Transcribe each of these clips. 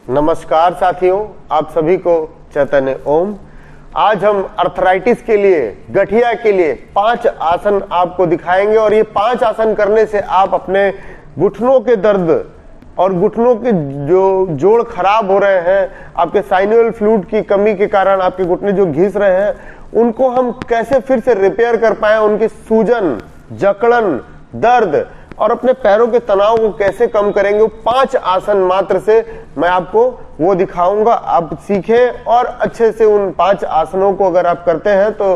नमस्कार साथियों, आप सभी को चैतन्य ओम। आज हम अर्थराइटिस के लिए, गठिया के लिए 5 आसन आपको दिखाएंगे और ये 5 आसन करने से आप अपने घुटनों के दर्द और घुटनों के जो जोड़ खराब हो रहे हैं, आपके साइनोवियल फ्लूइड की कमी के कारण आपके घुटने जो घिस रहे हैं, उनको हम कैसे फिर से रिपेयर कर पाए, उनकी सूजन, जकड़न, दर्द और अपने पैरों के तनाव को कैसे कम करेंगे। 5 आसन मात्र से मैं आपको वो दिखाऊंगा, आप सीखें और अच्छे से उन 5 आसनों को अगर आप करते हैं तो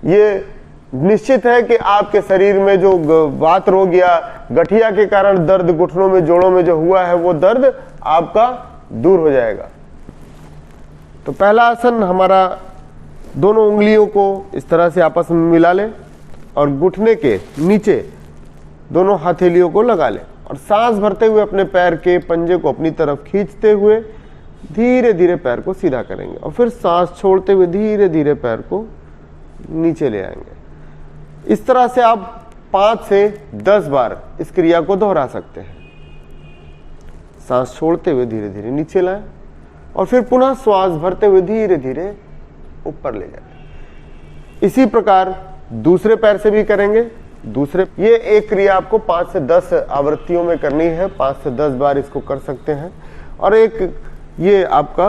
ये निश्चित है कि आपके शरीर में जो वात रोग या गठिया के कारण दर्द घुटनों में, जोड़ों में जो हुआ है, वो दर्द आपका दूर हो जाएगा। तो पहला आसन हमारा, दोनों उंगलियों को इस तरह से आपस में मिला लें और घुटने के नीचे दोनों हथेलियों को लगा लें और सांस भरते हुए अपने पैर के पंजे को अपनी तरफ खींचते हुए धीरे धीरे पैर को सीधा करेंगे और फिर सांस छोड़ते हुए धीरे धीरे पैर को नीचे ले आएंगे। इस तरह से आप 5 से 10 बार इस क्रिया को दोहरा सकते हैं। सांस छोड़ते हुए धीरे धीरे नीचे लाएं और फिर पुनः श्वास भरते हुए धीरे धीरे ऊपर ले जाएं। इसी प्रकार दूसरे पैर से भी करेंगे। ये एक क्रिया आपको 5 से 10 आवृत्तियों में करनी है, 5 से 10 बार इसको कर सकते हैं। और एक ये आपका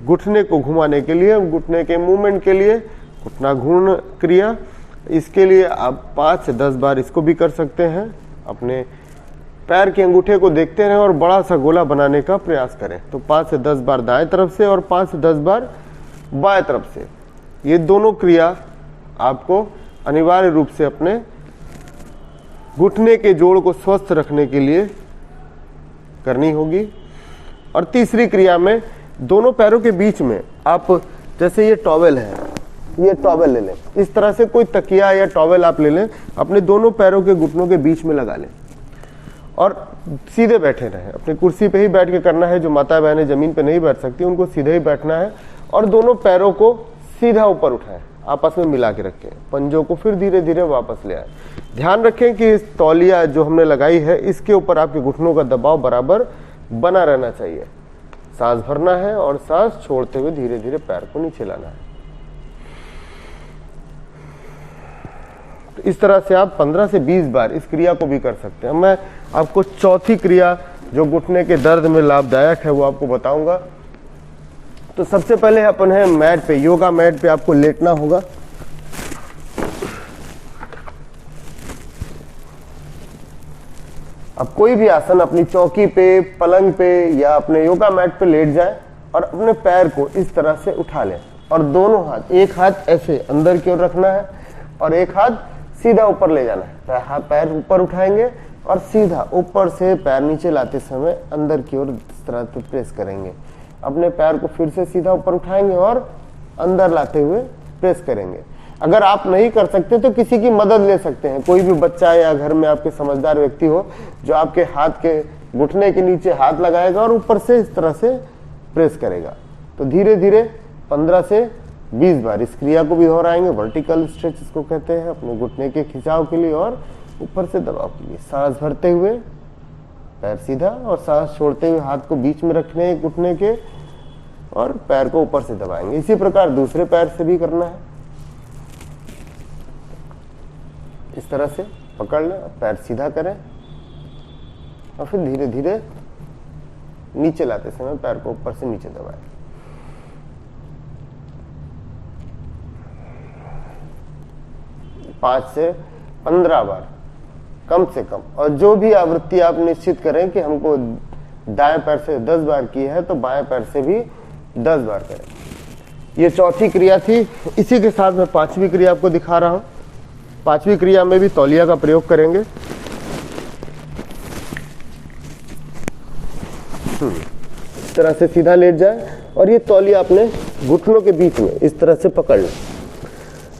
घुटने को घुमाने के लिए, घुटने के मूवमेंट के लिए घुटना घूर्ण क्रिया, इसके लिए आप 5 से 10 बार इसको भी कर सकते हैं। अपने पैर के अंगूठे को देखते रहें और बड़ा सा गोला बनाने का प्रयास करें। तो 5 से 10 बार दाएं तरफ से और 5 से 10 बार बाएं तरफ से। ये दोनों क्रिया आपको अनिवार्य रूप से अपने घुटने के जोड़ को स्वस्थ रखने के लिए करनी होगी। और तीसरी क्रिया में दोनों पैरों के बीच में आप, जैसे ये टॉवेल है, ये टॉवेल ले लें। इस तरह से कोई तकिया या टॉवेल आप ले लें, अपने दोनों पैरों के घुटनों के बीच में लगा लें और सीधे बैठे रहें। अपनी कुर्सी पे ही बैठ के करना है। जो माता बहनें जमीन पे नहीं बैठ सकती, उनको सीधे ही बैठना है और दोनों पैरों को सीधा ऊपर उठाएं, आपस में मिला के रखें। पंजों को फिर धीरे धीरे वापस ले आए। ध्यान रखें कि इस तौलिया जो हमने लगाई है, इसके ऊपर आपके घुटनों का दबाव बराबर बना रहना चाहिए। सांस भरना है और सांस छोड़ते हुए धीरे धीरे पैर को नीचे लाना है। तो इस तरह से आप 15 से 20 बार इस क्रिया को भी कर सकते हैं। मैं आपको चौथी क्रिया जो घुटने के दर्द में लाभदायक है वो आपको बताऊंगा। तो सबसे पहले अपन है मैट पे, योगा मैट पे आपको लेटना होगा। अब कोई भी आसन अपनी चौकी पे, पलंग पे या अपने योगा मैट पे लेट जाए और अपने पैर को इस तरह से उठा लें और दोनों हाथ, एक हाथ ऐसे अंदर की ओर रखना है और एक हाथ सीधा ऊपर ले जाना है। पैर ऊपर उठाएंगे और सीधा ऊपर से पैर नीचे लाते समय अंदर की ओर इस तरह से प्रेस करेंगे। अपने पैर को फिर से सीधा ऊपर उठाएंगे और अंदर लाते हुए प्रेस करेंगे। अगर आप नहीं कर सकते तो किसी की मदद ले सकते हैं। कोई भी बच्चा या घर में आपके समझदार व्यक्ति हो जो आपके हाथ के घुटने के नीचे हाथ लगाएगा और ऊपर से इस तरह से प्रेस करेगा। तो धीरे धीरे 15 से 20 बार इस क्रिया को भी दोहराएंगे। वर्टिकल स्ट्रेच इसको कहते हैं, अपने घुटने के खिंचाव के लिए और ऊपर से दबाव के लिए। सांस भरते हुए पैर सीधा और सांस छोड़ते हुए हाथ को बीच में रखने घुटने के और पैर को ऊपर से दबाएंगे। इसी प्रकार दूसरे पैर से भी करना है। इस तरह से पकड़ लें, पैर सीधा करें और फिर धीरे धीरे नीचे लाते समय पैर को ऊपर से नीचे दबाएं। पांच से 15 बार कम से कम। और जो भी आवृत्ति आप निश्चित करें कि हमको दाएं पैर से 10 बार की है तो बाएं पैर से भी 10 बार करें। ये चौथी क्रिया थी। इसी के साथ मैं 5वीं क्रिया आपको दिखा रहा हूं। 5वीं क्रिया में भी तौलिया का प्रयोग करेंगे। इस तरह से सीधा लेट जाए और ये तौलिया अपने घुटनों के बीच में इस तरह से पकड़ लें।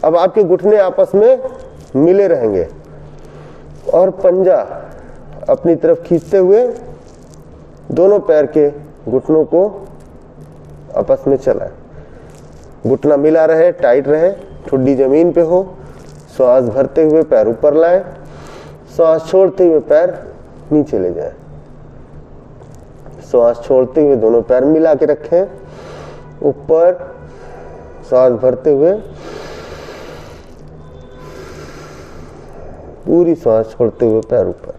अब आपके घुटने आपस में मिले रहेंगे और पंजा अपनी तरफ खींचते हुए दोनों पैर के घुटनों को आपस में चलाएं। घुटना मिला रहे, टाइट रहे, ठुड्डी जमीन पे हो। श्वास भरते हुए पैर ऊपर लाएं, श्वास छोड़ते हुए पैर नीचे ले जाएं। श्वास छोड़ते हुए दोनों पैर मिला के रखें, ऊपर सांस भरते हुए पूरी सांस छोड़ते हुए पैर ऊपर।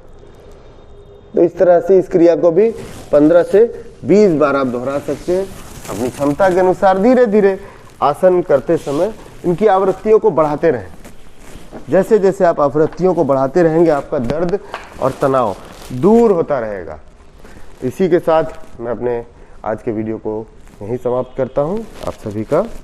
तो इस तरह से इस क्रिया को भी 15 से 20 बार आप दोहरा सकते हैं। अपनी क्षमता के अनुसार धीरे धीरे आसन करते समय इनकी आवृत्तियों को बढ़ाते रहें। जैसे जैसे आप आवृत्तियों को बढ़ाते रहेंगे आपका दर्द और तनाव दूर होता रहेगा। इसी के साथ मैं अपने आज के वीडियो को यहीं समाप्त करता हूं। आप सभी का